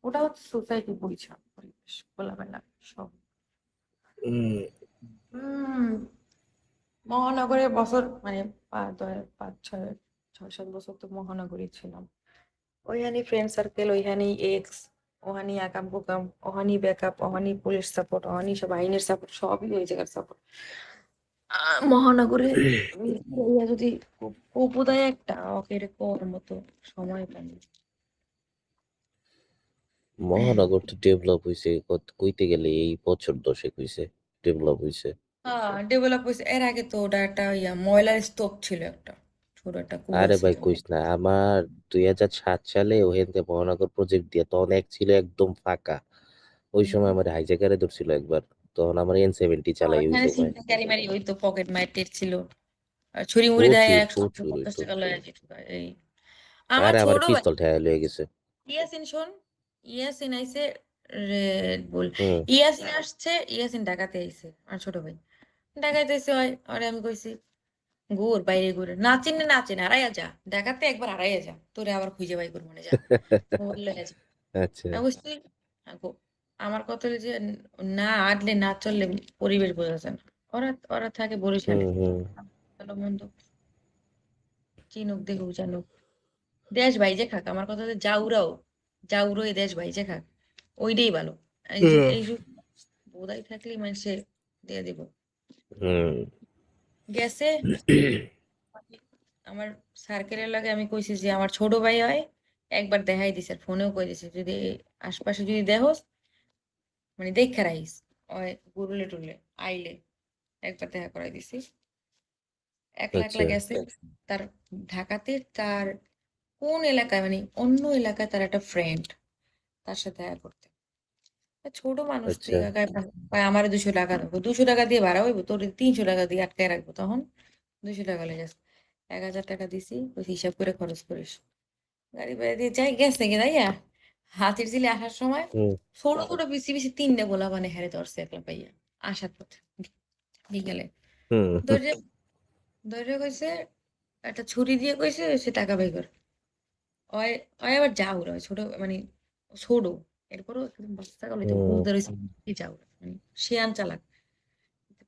ওটা হচ্ছে সোসাইটি পরিচালনা পরিবেশ খোলামেলা সব। উম, মহানগরে বছর মানে 5 6 7 বছর তো মহানগরী ছিলাম। ওইখানে ফ্রেন্ড সার্কেল, ওইখানে এক্স, ওখানে আকাম কুকাম, ওখানে ব্যাকআপ, ওখানে পুলিশ সাপোর্ট, ওখানে সব আইনের সাপোর্ট, সবই ওই জায়গার সাপোর্ট। মহানগরে ইয়া যদি উপদায় একটা ওকে রে কোর মতো সময় পাইনি। মহানগর তো ডেভেলপ হয়েছে কইতে গেলে এই বছর 10 হয়েছে ডেভেলপ হয়েছে। হ্যাঁ ডেভেলপ হয়েছে। এর আগে তো ওটা একটা ময়লার স্তূপ ছিল, একটা ছোট একটা কুয়া আরে ছিল। ভাই কইস না, আমার 2007 সালে ওখান থেকে মহানগর প্রজেক্ট দিয়ে তখন এক ছিল একদম ফাঁকা। ওই সময় আমার হাইজ্যাকারে ধরছিল একবার, তখন আমার N70 চালাই ওই ওখানে সময়। ছিনতাইকারী মারি ওই তো পকেট মাইটের ছিল, আর ছুরি মুড়ি দেয় প্রচুর 100 প্রচুর 50 হইতো। টাকা লয়ে যেত। এই আমার আরে আমার ছোট ভাই পিস্তল ঠেয়া লয়ে গেছে। ইয়াসিন শোন, ইয়াসিন আইছে রেড বুল। হুম ইয়াসিন আসছে, ইয়াসিন ঢাকাতে আইছে আর ছোট ভাই ঢাকাতে আইছে হয়। আরে আমি কইছি ঘুর বাইরে ঘুরে, নাচিন না নাচিন হারাইয়া যা, ঢাকাতে একবার হারাইয়া যা, তোরে আবার খুঁজে বাই করবো না, যা বললে যা। আচ্ছা। আমি বুঝছি আগো, আমার কথা হলো যে না আটলে না চললে পরিবেশ বোঝা যায় না। ওরা ওরা থাকে বরিশালে, হুম ভালো মন্দ চিনুক দেখুক জানুক, দেশ ভাইজে খাক। আমার কথা হচ্ছে যাউরাও যাউরো এই দেশ ভাইজে খাক, ওইটাই ভালো। এই যুগ হুম এই যুগ বোধাই থাকলে মানুষে দিয়ে দিব। হুম গেছে আমার সার্কেলের লাগে, আমি কইছি যে আমার ছোট ভাই হয়, একবার দেখাই দিছে, ফোনেও কই দিছে যদি আশপাশে যদি দেহস মানে দেখে রাখিস, ওই গুরুলে টুলে আইলে একবার দেখা করাই দিছি। একলা একলা আচ্ছা গেছে তার ঢাকাতে, তার কোন এলাকায় মানে অন্য এলাকায় তার একটা ফ্রেন্ড, তার সাথে দেখা করতে। ছোট মানুষ তুই আচ্ছা। কয় আমার 200 টাকা দেবো, 200 টাকা দিয়ে ভাড়া হইব তোর, 300 টাকা দিয়ে আটকায় রাখবো, তখন 200 টাকা লেগে গেছে। 1000 টাকা দিছি, ওই হিসাব করে খরচ করিস। গাড়ি ভাড়া দিয়ে যাই গেছে গে যাইয়া হাতির ঝিলে আসার সময় হুম ছোট ছোট বেশি বেশি 3টে গোলা মানে হেরে ধরছে একলা পাইয়া আসার পথে বিকেলে। হুম ধৈর্য ধৈর্য কইছে, একটা ছুরি দিয়ে কইছে সে টাকা বাই কর। ওই ওই আবার যাও ওরা ছোট মানে ছোট, এরপরও একদম বাচ্চা কাল হইতে হুম বুঝতে রয়েছে যাও মানে শিয়ান চালাক।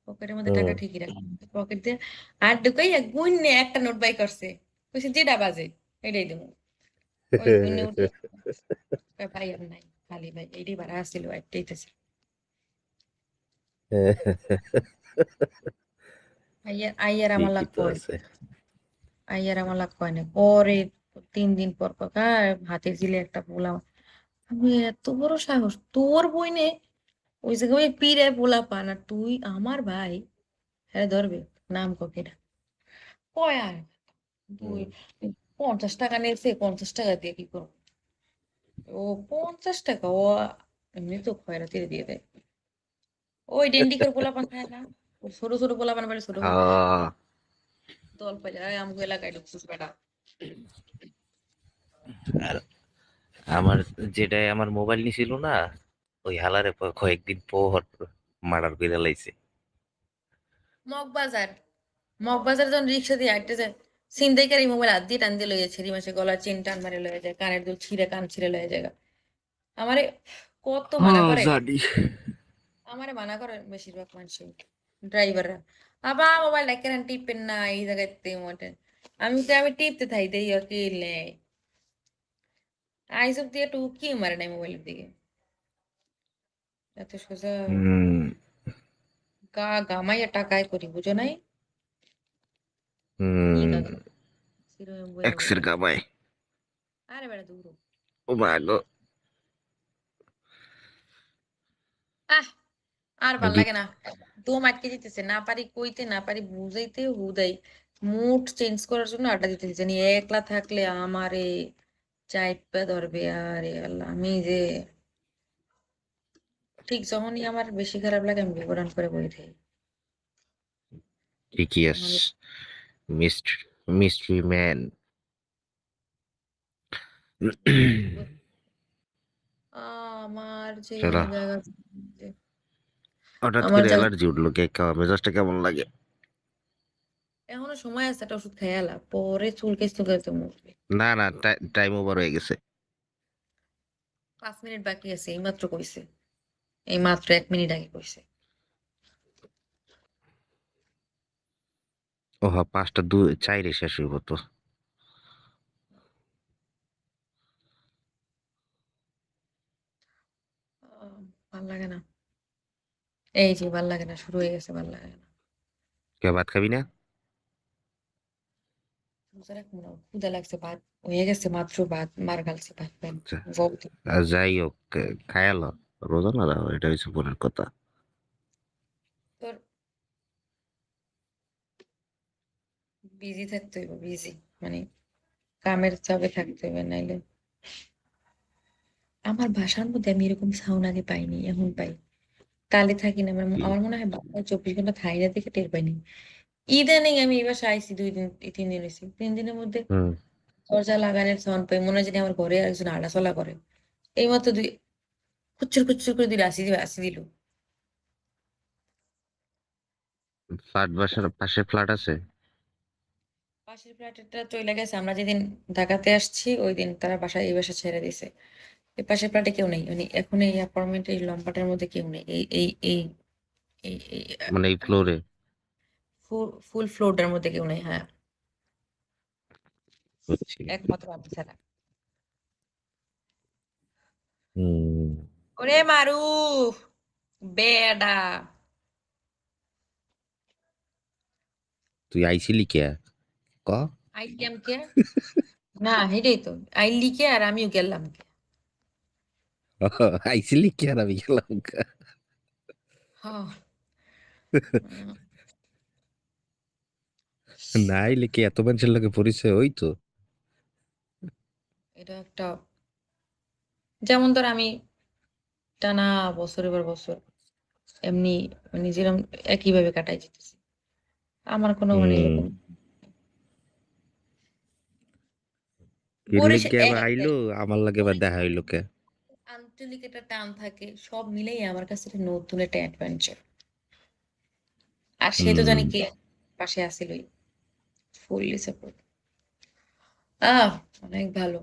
পকেটের মধ্যে টাকা হুম ঠিকই রাখে, পকেট দিয়ে আর ঢুকাইয়া গুইন্নে একটা নোট বাই করছে, কইছে যেটা বাজে এটাই দেবো। ওই গুইন্নে উঠে ভাই আর নাই, খালি ভাই এইটাই ভাড়া আসছিল একটাই তো ছিল। আইয়ার আইয়ার আমার ঠিকই লাগ তো কয়, আছে। আইয়ার আমার লাগ কয় না পরে 3 দিন পর কাকা হাতের ঝিলে একটা পোলা। আমি এত বড় সাহস তোর বইনে ওই জায়গায় ওই পীরে পোলা পান আর তুই আমার ভাই, হ্যাঁ ধরবে নাম ককেটা কয় আর তুই হুম 50 টাকা নিয়েছে, 50 টাকা দিয়ে কি করবো? ও 50 টাকা ও এমনি তো খয়রাতি দিয়ে দেয়। ওই ডেন্ডিকের পোলাপান খায় না, ওই ছোট ছোট পোলাপান বলে ছোট ছোট আহ, দল পাইলে আমাকে এলাকায় ঢুকছিস বেটা। আর আমার যেটাই আমার মোবাইল নিছিল না, ওই হালারে কয়েকদিন পর মার্ডার করে লাইছে। মগবাজার মগবাজার যখন রিক্সা দিয়ে হাঁটতে যায়, ছিনতাইকারী মোবাইল হাত দিয়ে টান দিয়ে লয়ে যাচ্ছে, রিমাসে গলার চেন টান মারে লয়ে যায়, কানের দুল ছিঁড়ে কান ছিঁড়ে লয়ে যায়। আমারে কত মানা হ্যাঁ করে, জানি। আমারে মানা করে বেশিরভাগ মানুষই, ড্রাইভাররা আবার মোবাইল কেন টিপেন না এই জায়গাতে মোটে। আমি টিপতে থাই দেই কি নেই, আইসব দিয়ে টুকি মারে নাই মোবাইলের দিকে, এত সোজা হুম গামাইয়া টাকায় করি বুঝো নাই। কি হুম গাগা সিরো বইলা এক্সের বইলা, কামাই। আরে বেড়া দূর ও মা গো। আহ আর ভাল বিট লাগে না, দম আটকে দিতেছে, না পারি কইতে না পারি বুঝাইতে, হুদাই মুড চেঞ্জ করার জন্য আড্ডা দিতেছে, জানি একলা থাকলে আমারে চাইপা ধরবে। আরে আল্লাহ, আমি যে ঠিক যখনই আমার বেশি খারাপ লাগে আমি বিবরণ করে বই থাকি। ঠিকই আস। মানে মিস্ট্রি মিস্ট্রি ম্যান। আমার যে চলো, জায়গা, হঠাৎ আমার করে জায়গা অ্যালার্জি উঠলো কেক খাওয়া, মেজাজটা কেমন লাগে? এখনো সময় আছে, একটা ওষুধ খাইয়ালা পরে চুলকে চুলকাইতে মরবে। না না, টাইম ওভার হয়ে গেছে। 5 মিনিট বাকি আছে, এইমাত্র কইছে, এই মাত্র 1 মিনিট আগে কইছে। ও হ্যাঁ 5টা 2 4 শেষ হইব তো। ভাল লাগে না, এই যে ভাল লাগে না, শুরু হয়ে গেছে, ভাল লাগে না। কে ভাত খাবি না? রোজা রাখবো না, ক্ষুধা লাগছে, ভাত হয়ে গেছে মাত্র, ভাত মার গালছে, ভাত পাইন আচ্ছা, জলদি। আর যাই হোক খায়ালো, রোজা না রাখো, এটা হচ্ছে পরের কথা। তোর বিজি থাকতে হইব, বিজি মানে কামের চাপে থাকতে হবে, নাইলে। আমার বাসার মধ্যে আমি এরকম সাউন্ড আগে পাইনি, এখন পাই। কালে থাকি না, আমার কি? আমার মনে হয় বাসায় 24 ঘন্টা থাই না দেখে টের পাইনি। ইদানিং আমি এই বাসায় আইছি 2 দিন, 3 দিন হয়েছে, 3 দিনের মধ্যে হুম। দরজা লাগানোর সাউন্ড পাই, মনে হয় যেন আমার ঘরে একজন হাঁটাচলা করে। এই মাত্র দুই কুচ্চুর কুচ্চুর করে দিল, আসি দিল। ফ্ল্যাট, বাসার পাশে ফ্ল্যাট আছে? পাশের ফ্ল্যাটটা চলে গেছে, আমরা যেদিন ঢাকাতে আসছি ওই দিন তারা এই বাসা ছেড়ে দিছে। এই পাশের ফ্ল্যাটে কেউ নেই, মানে এখন এই অ্যাপার্টমেন্টের এই লম্বাটার মধ্যে কেউ নেই, এই মানে এই ফ্লোরে? ফুল ফ্লোরটার মধ্যে কেউ নেই, হ্যাঁ, বুঝছি। একমাত্র আমি ছাড়া। হুম। ওরে মারুফ, বেডা। তুই আইছিলি কে? ক। আইটেম কে? না, হেটাই তো, আইলি কে আর আমিও গেলাম কে? আইছিলি কে আর আমি গেলাম কা? হ্যাঁ। উম, না আইলে কি এত মানুষের লোকে পরিচয় হইতো? এটা একটা, যেমন ধর আমি টানা বছরের পর বছর এমনি মানে যেরকম একইভাবে কাটাই যেতেছি, আমার কোনো মানে হুম। এরকম এর বরিশাল লিগে আবার আইলো, আমার লাগে আবার দেখা হইলো কে? আঞ্চলিক একটা টান থাকে, সব মিলেই আমার কাছে একটা নতুন একটা অ্যাডভেঞ্চার। আর সে তো হুম। জানি কে পাশে আসিলই, ফুললি সাপোর্ট। আহ অনেক ভালো।